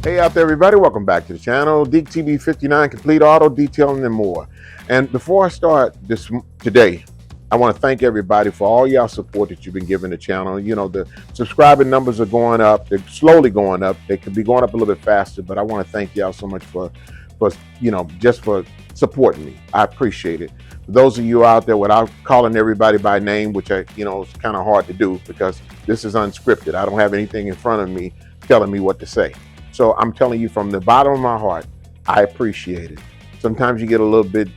Hey out there, everybody. Welcome back to the channel. Deke TV 59, complete auto detailing and more. And before I start this today, I want to thank everybody for all y'all support that you've been giving the channel. You know, the subscribing numbers are going up. They're slowly going up. They could be going up a little bit faster, but I want to thank y'all so much for just for supporting me. I appreciate it. For those of you out there, without calling everybody by name, which it's kind of hard to do because this is unscripted. I don't have anything in front of me telling me what to say. So I'm telling you from the bottom of my heart, I appreciate it. Sometimes you get a little bit,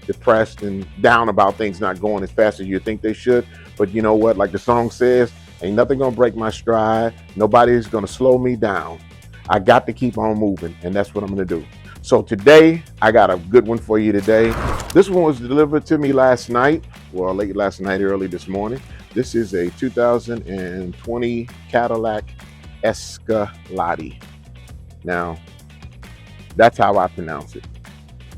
depressed and down about things not going as fast as you think they should. But you know what? Like the song says, ain't nothing gonna break my stride. Nobody's gonna slow me down. I got to keep on moving, and that's what I'm gonna do. So today, I got a good one for you today. This one was delivered to me last night. Well, late last night, early this morning. This is a 2020 Cadillac Escalade. Now, that's how I pronounce it.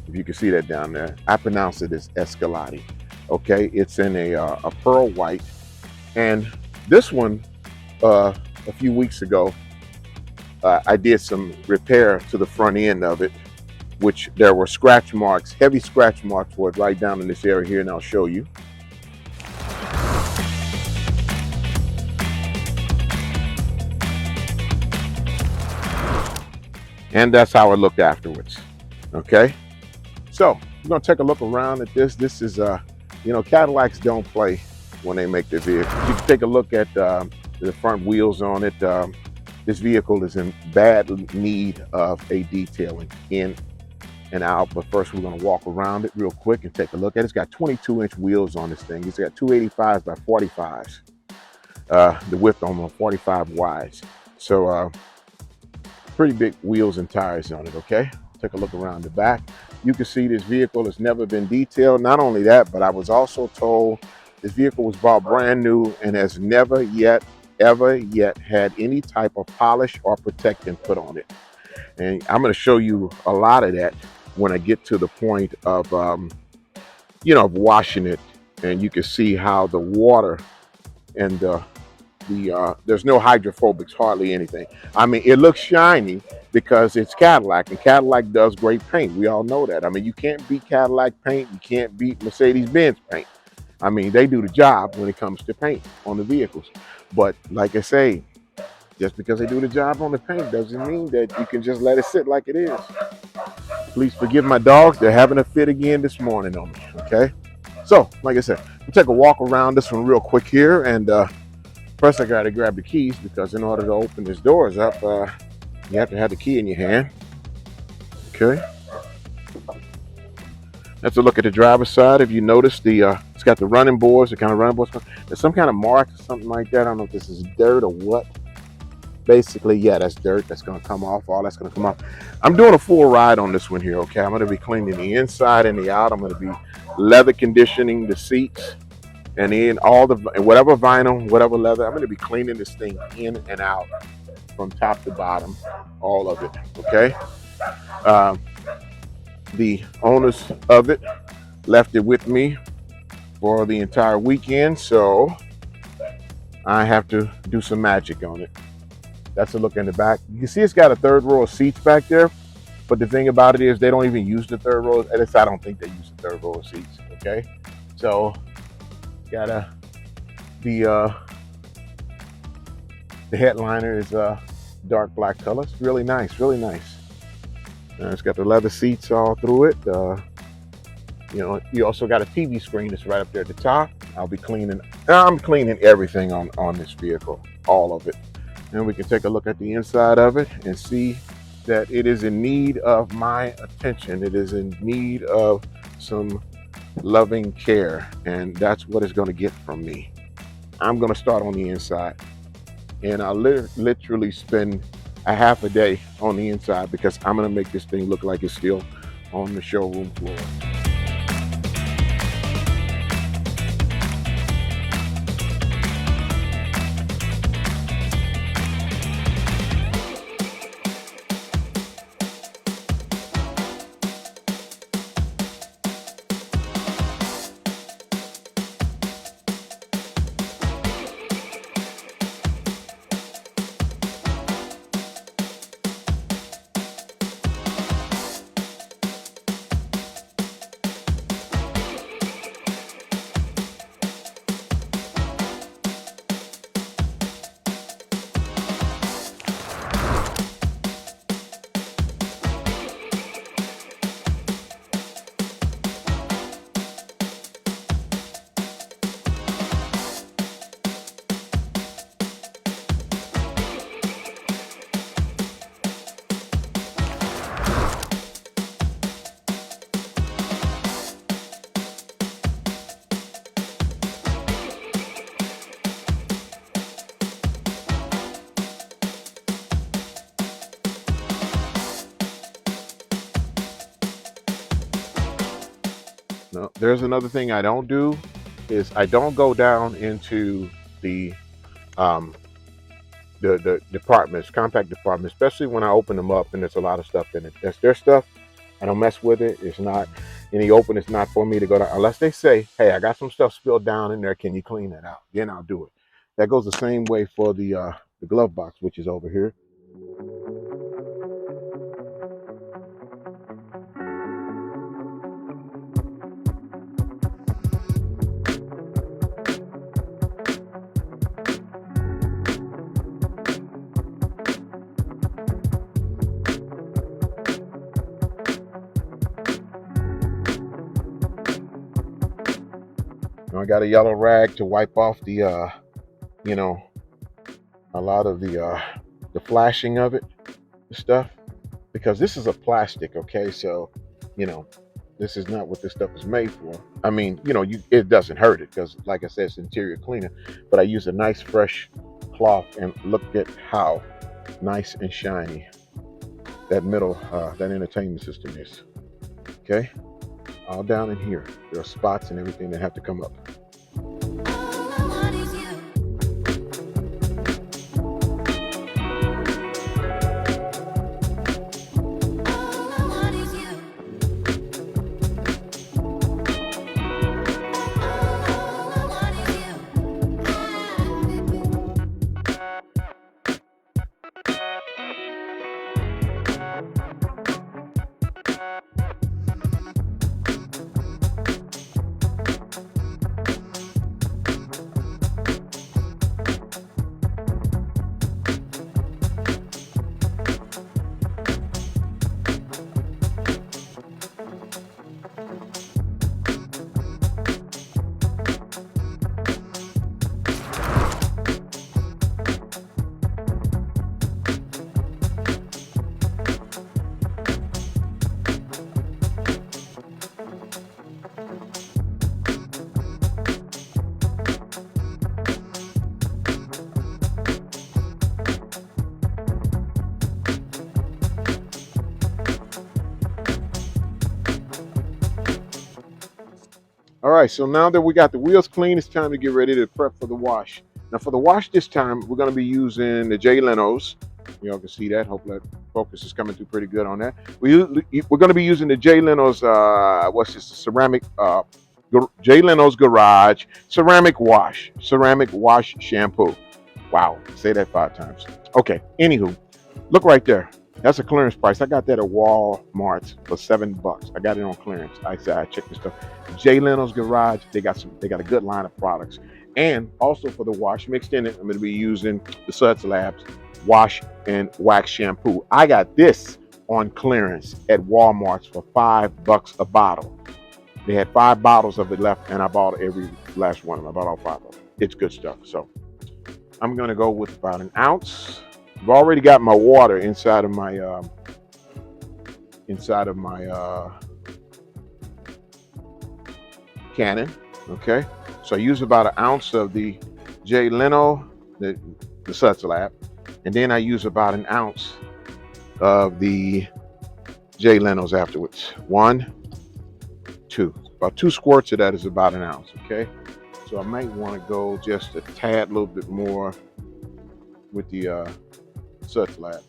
If you can see that down there, I pronounce it as Escalade. Okay, it's in a pearl white, and this one, a few weeks ago, I did some repair to the front end of it, which there were scratch marks, heavy scratch marks for it right down in this area here, and I'll show you. And that's how it looked afterwards. Okay, so we're gonna take a look around at this. This is Cadillacs don't play when they make their vehicles. You can take a look at the front wheels on it. This vehicle is in bad need of a detailing in and out, but first we're going to walk around it real quick and take a look at it. It's got 22-inch wheels on this thing. It's got 285s by 45s. The width on them 45 wides. So pretty big wheels and tires on it, okay? Take a look around the back. You can see this vehicle has never been detailed. Not only that, but I was also told this vehicle was bought brand new and has never yet, ever yet had any type of polish or protectant put on it. And I'm going to show you a lot of that when I get to the point of, of washing it. And you can see how the water and there's no hydrophobics, hardly anything. I mean, it looks shiny because it's Cadillac, and Cadillac does great paint. We all know that. I mean, you can't beat Cadillac paint. You can't beat Mercedes-Benz paint. I mean, they do the job when it comes to paint on the vehicles. But like I say, just because they do the job on the paint doesn't mean that you can just let it sit like it is. Please forgive my dogs. They're having a fit again this morning on me, okay? So, like I said, we'll take a walk around this one real quick here. And first I got to grab the keys because in order to open this doors up, you have to have the key in your hand. Okay. Let's look at the driver's side. If you notice, it's got the running boards, the kind of running boards. There's some kind of mark or something like that. I don't know if this is dirt or what. Basically, yeah, that's dirt. That's going to come off. All that's going to come off. I'm doing a full ride on this one here, okay? I'm going to be cleaning the inside and the out. I'm going to be leather conditioning the seats and in all the whatever vinyl, whatever leather. I'm going to be cleaning this thing in and out from top to bottom, all of it, okay? The owners of it left it with me for the entire weekend, so I have to do some magic on it. That's a look in the back. You can see it's got a third row of seats back there, but the thing about it is they don't even use the third row. At least I don't think they use the third row of seats, okay? So, the headliner is dark black color. It's really nice, really nice. It's got the leather seats all through it. You also got a TV screen that's right up there at the top. I'm cleaning everything on this vehicle, all of it. And we can take a look at the inside of it and see that it is in need of my attention. It is in need of some loving care, and that's what it's going to get from me. I'm going to start on the inside, and I'll literally spend a half a day on the inside because I'm going to make this thing look like it's still on the showroom floor. No, there's another thing I don't do is I don't go down into the um, the departments, compact departments, especially when I open them up and there's a lot of stuff in it. That's their stuff. I don't mess with it. It's not any open. It's not for me to go down unless they say, "Hey, I got some stuff spilled down in there. Can you clean that out?" Then I'll do it. That goes the same way for the glove box, which is over here. I got a yellow rag to wipe off the you know, a lot of the flashing of it, the stuff, because this is a plastic, okay? So, you know, this is not what this stuff is made for. I mean, it doesn't hurt it because, like I said, it's interior cleaner. But I use a nice fresh cloth, and look at how nice and shiny that middle, that entertainment system is. Okay, all down in here, there are spots and everything that have to come up. All right, so now that we got the wheels clean, it's time to get ready to prep for the wash. Now for the wash this time, we're gonna be using the Jay Leno's. Y'all can see that. Hopefully that focus is coming through pretty good on that. We're gonna be using the Jay Leno's, what's this, the ceramic, Jay Leno's Garage Ceramic Wash Shampoo. Wow, say that 5 times. Okay, anywho, look right there. That's a clearance price. I got that at Walmart for $7. I got it on clearance. I said I checked this stuff. Jay Leno's Garage. They got a good line of products. And also for the wash mixed in it, I'm going to be using the Suds Labs Wash and Wax Shampoo. I got this on clearance at Walmart for $5 a bottle. They had 5 bottles of it left, and I bought every last one of them. I bought all 5 of them. It's good stuff. So I'm going to go with about an ounce. I've already got my water inside of my cannon. Okay, so I use about an ounce of the Jay Leno, the Suds Lab, and then I use about an ounce of the Jay Leno's afterwards. 1, 2, about 2 squirts of that is about an ounce. Okay, so I might want to go just a tad, little bit more with the Suds Lab.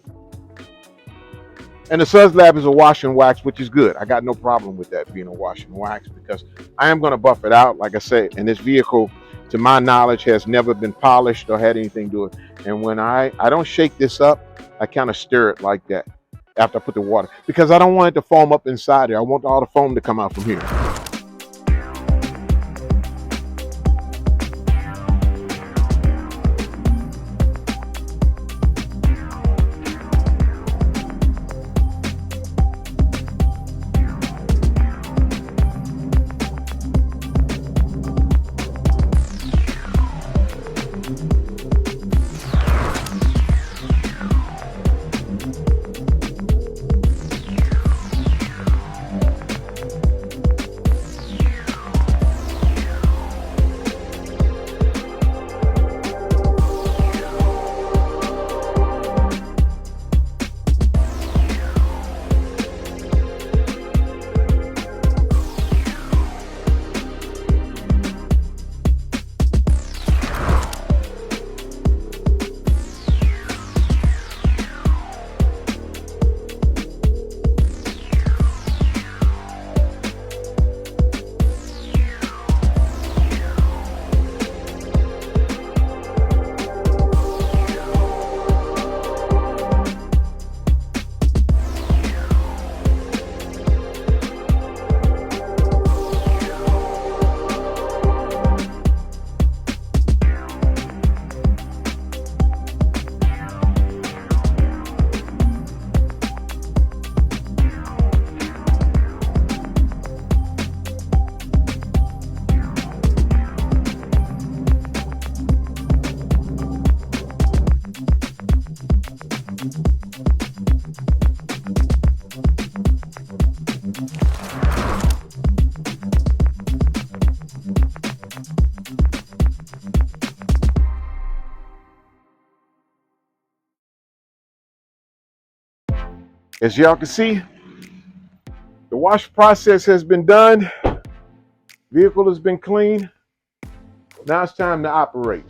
And the Suds Lab is a wash and wax, which is good. I got no problem with that being a wash and wax because I am going to buff it out, like I said. And this vehicle, to my knowledge, has never been polished or had anything to do with it. And when I don't shake this up, I kind of stir it like that after I put the water because I don't want it to foam up inside there. I want all the foam to come out from here. As y'all can see, the wash process has been done. Vehicle has been cleaned. Now it's time to operate.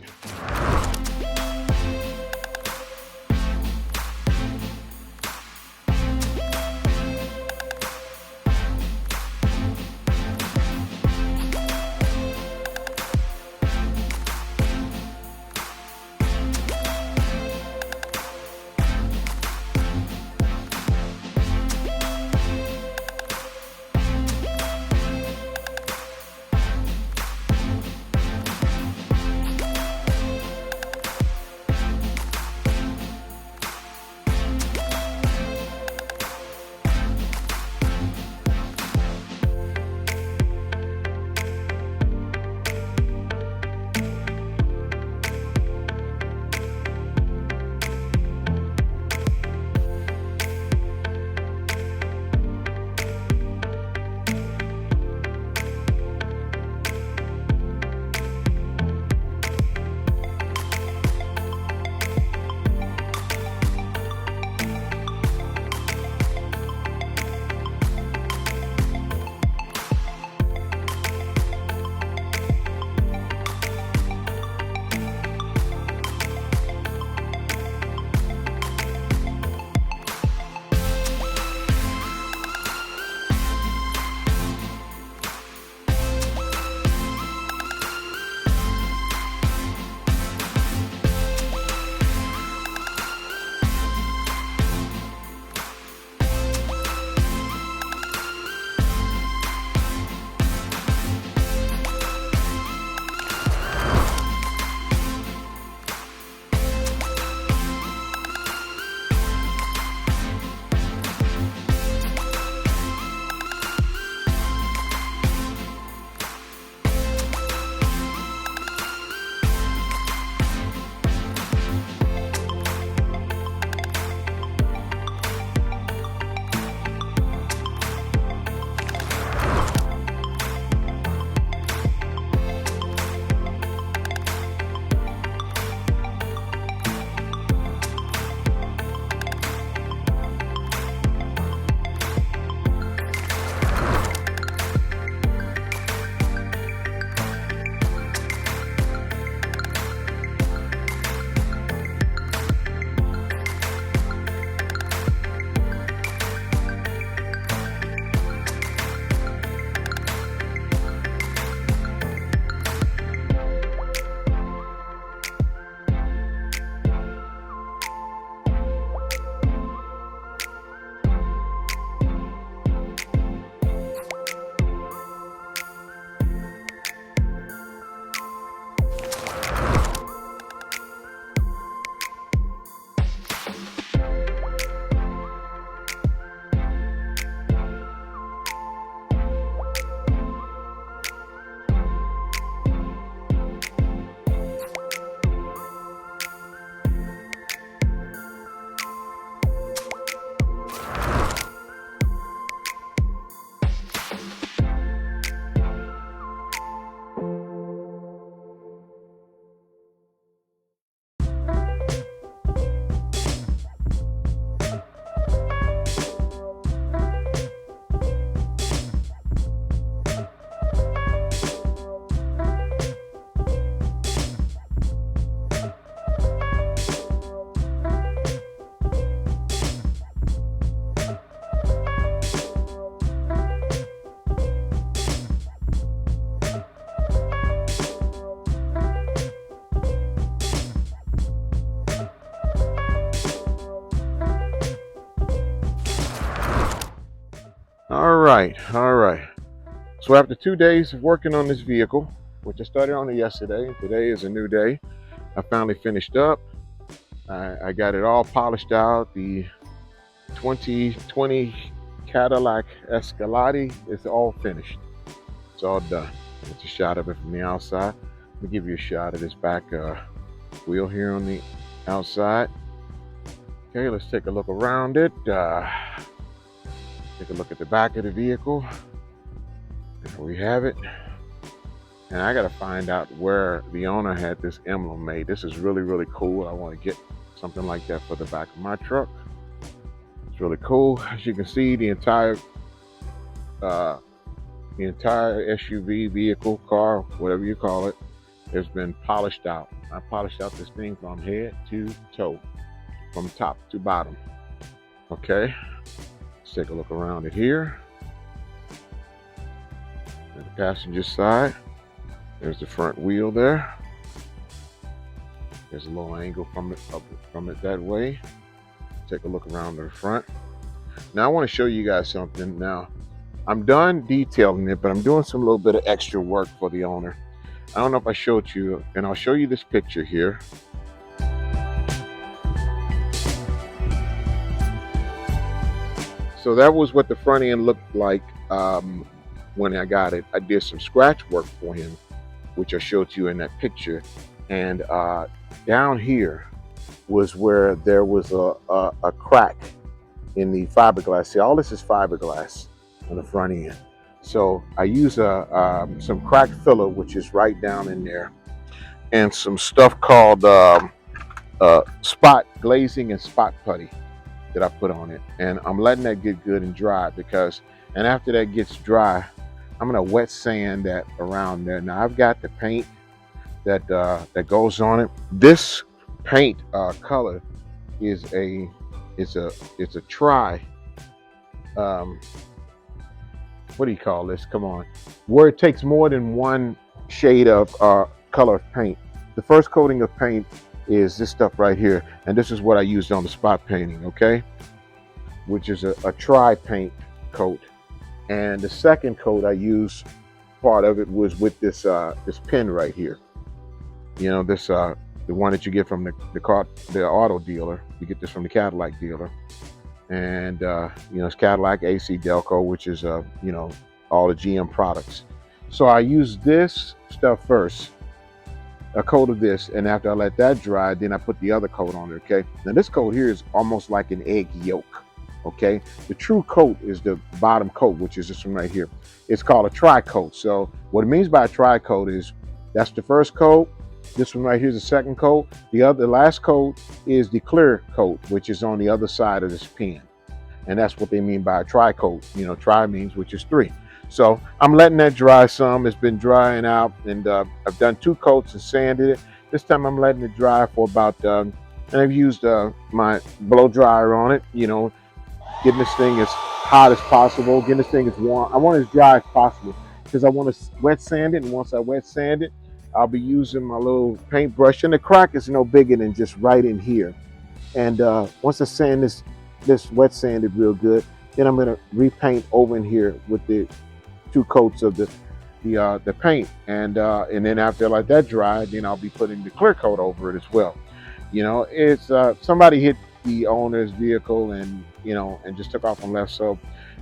All right. So after 2 days of working on this vehicle, which I started on it yesterday, and today is a new day, I finally finished up. I got it all polished out. The 2020 Cadillac Escalade is all finished. It's all done. It's a shot of it from the outside. Let me give you a shot of this back wheel here on the outside. Okay, let's take a look around it. Take a look at the back of the vehicle. There we have it. And I gotta find out where the owner had this emblem made. This is really, really cool. I want to get something like that for the back of my truck. It's really cool. As you can see, uh, the entire SUV, vehicle, car, whatever you call it, has been polished out. I polished out this thing from head to toe, from top to bottom. Okay, let's take a look around it here. And the passenger side, there's the front wheel there. There's a little angle from it up from it that way. Take a look around the front. Now I want to show you guys something. Now I'm done detailing it, but I'm doing some little bit of extra work for the owner. I don't know if I showed you, and I'll show you this picture here. So that was what the front end looked like when I got it. I did some scratch work for him, which I showed you in that picture. And down here was where there was a crack in the fiberglass. See, all this is fiberglass on the front end. So I use some crack filler, which is right down in there, and some stuff called spot glazing and spot putty that I put on it. And I'm letting that get good and dry and after that gets dry, I'm gonna wet sand that around there. Now I've got the paint that goes on it. This paint color is it's a tri what do you call this? Come on, where it takes more than one shade of color of paint. The first coating of paint is this stuff right here, and this is what I used on the spot painting, okay, which is a tri paint coat. And the second coat I used, part of it was with this this pen right here. You know, this the one that you get from the auto dealer. You get this from the Cadillac dealer, and you know, it's Cadillac, AC, Delco, which is you know, all the GM products. So I use this stuff first, a coat of this, and after I let that dry, then I put the other coat on it. Okay, now this coat here is almost like an egg yolk. Okay, the true coat is the bottom coat, which is this one right here. It's called a tri-coat. So what it means by a tri-coat is that's the first coat. This one right here is the second coat. The last coat is the clear coat, which is on the other side of this pen. And that's what they mean by a tri-coat. You know, tri means which is 3. So I'm letting that dry some. It's been drying out, and I've done 2 coats and sanded it. This time I'm letting it dry for about, and I've used my blow dryer on it, you know, getting this thing as hot as possible, getting this thing as warm. I want it as dry as possible because I want to wet sand it, and once I wet sand it, I'll be using my little paintbrush, and the crack is no bigger than just right in here. And once I sand this wet sanded real good, then I'm gonna repaint over in here with the 2 coats of the paint, and then after I let that dry, then I'll be putting the clear coat over it as well. You know, it's somebody hit the owner's vehicle and, you know, and just took off and left. So,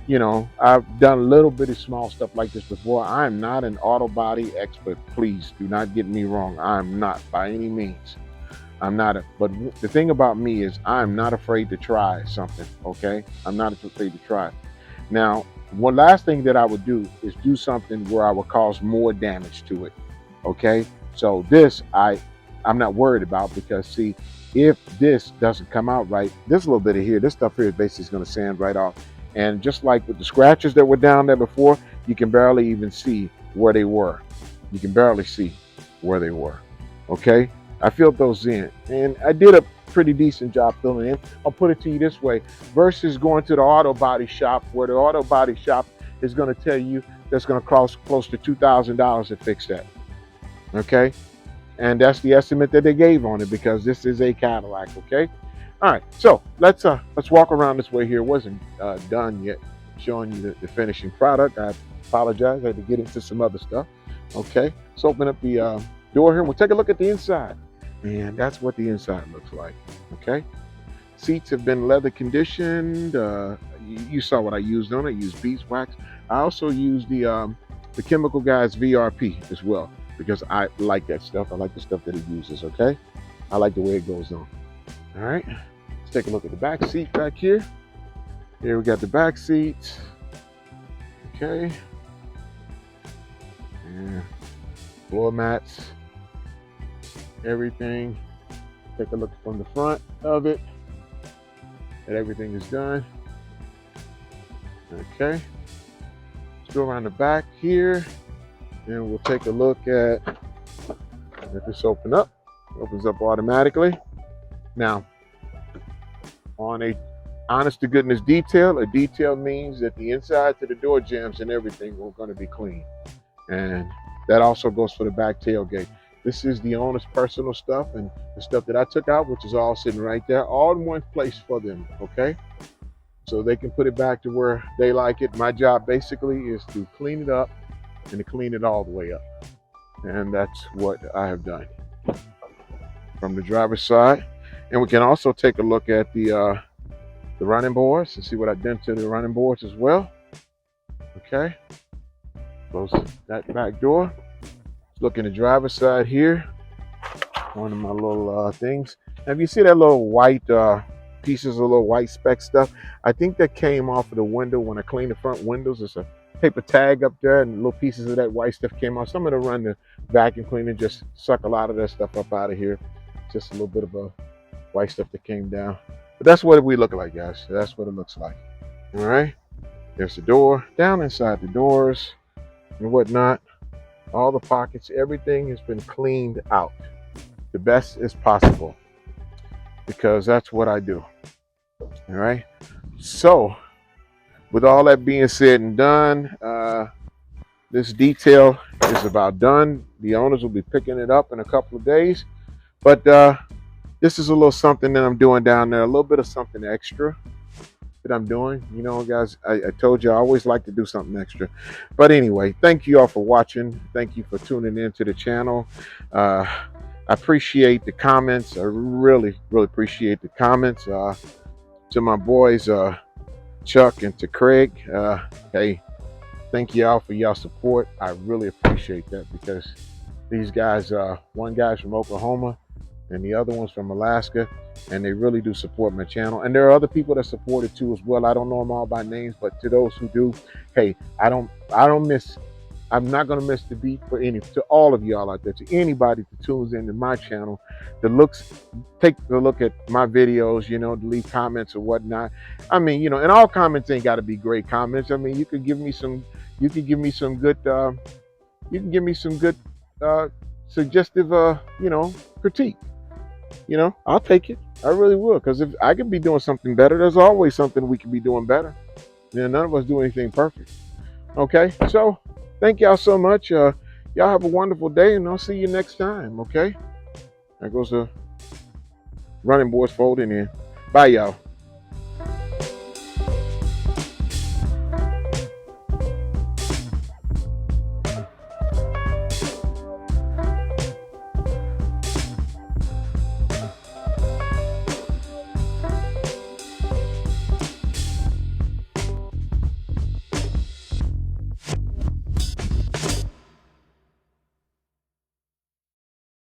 you know, I've done a little bit of small stuff like this before. I'm not an auto body expert. Please do not get me wrong. I'm not by any means. I'm not. But the thing about me is I'm not afraid to try something. Okay, I'm not afraid to try. Now, one last thing that I would do is do something where I would cause more damage to it. Okay, so this I'm not worried about, because see, if this doesn't come out right, this little bit of here, this stuff here is basically going to sand right off. And just like with the scratches that were down there before, you can barely even see where they were. You can barely see where they were. Okay, I filled those in, and I did a pretty decent job filling in. I'll put it to you this way: versus going to the auto body shop, where the auto body shop is going to tell you that's going to cost close to $2,000 to fix that. Okay, and that's the estimate that they gave on it, because this is a Cadillac. Okay, all right, so let's walk around this way here. It wasn't done yet showing you the finishing product. I apologize, I had to get into some other stuff. Okay, let's open up the door here and we'll take a look at the inside. And that's what the inside looks like. Okay, seats have been leather conditioned. You saw what I used on it. I used beeswax. I also used the Chemical Guys VRP as well, because I like that stuff. I like the stuff that it uses. Okay, I like the way it goes on. All right, let's take a look at the back seat back here. Here we got the back seat. Okay, and floor mats, everything. Take a look from the front of it, and everything is done. Okay, let's go around the back here, and we'll take a look at, let this open up. It opens up automatically. Now, on a honest to goodness detail, a detail means that the insides of the door jambs and everything are going to be clean. And that also goes for the back tailgate. This is the owner's personal stuff and the stuff that I took out, which is all sitting right there, all in one place for them, okay? So they can put it back to where they like it. My job basically is to clean it up and to clean it all the way up. And that's what I have done from the driver's side. And we can also take a look at the running boards and see what I done to the running boards as well. Okay, close that back door. Let's look in the driver's side here. One of my little things. Now, if you see that little white pieces of little white speck stuff, I think that came off of the window when I cleaned the front windows. There's a paper tag up there, and little pieces of that white stuff came off. So I'm gonna run the vacuum cleaner, just suck a lot of that stuff up out of here. Just a little bit of a white stuff that came down. But that's what we look like, guys. That's what it looks like. All right. There's the door. Down inside the doors and whatnot, all the pockets, everything has been cleaned out the best as possible, because that's what I do. All right. So, with all that being said and done, this detail is about done. The owners will be picking it up in a couple of days. But this is a little something that I'm doing down there, a little bit of something extra that I'm doing. You know, guys, I told you I always like to do something extra. But anyway, thank you all for watching. Thank you for tuning in to the channel. I appreciate the comments. I really, really appreciate the comments. To my boys, Chuck and to Craig, hey, thank y'all for y'all support. I really appreciate that, because these guys, one guy's from Oklahoma and the other one's from Alaska, and they really do support my channel. And there are other people that support it too as well. I don't know them all by names, but to those who do, hey, I'm not gonna miss the beat to all of y'all out there, to anybody that tunes into my channel, take a look at my videos, you know, to leave comments or whatnot. I mean, you know, and all comments ain't gotta be great comments. I mean, you could give me some good suggestive you know, critique. You know, I'll take it. I really will, because if I could be doing something better, there's always something we can be doing better. You know, none of us do anything perfect. Okay, so thank y'all so much. Y'all have a wonderful day, and I'll see you next time. Okay, there goes the running boards folding in. Bye, y'all.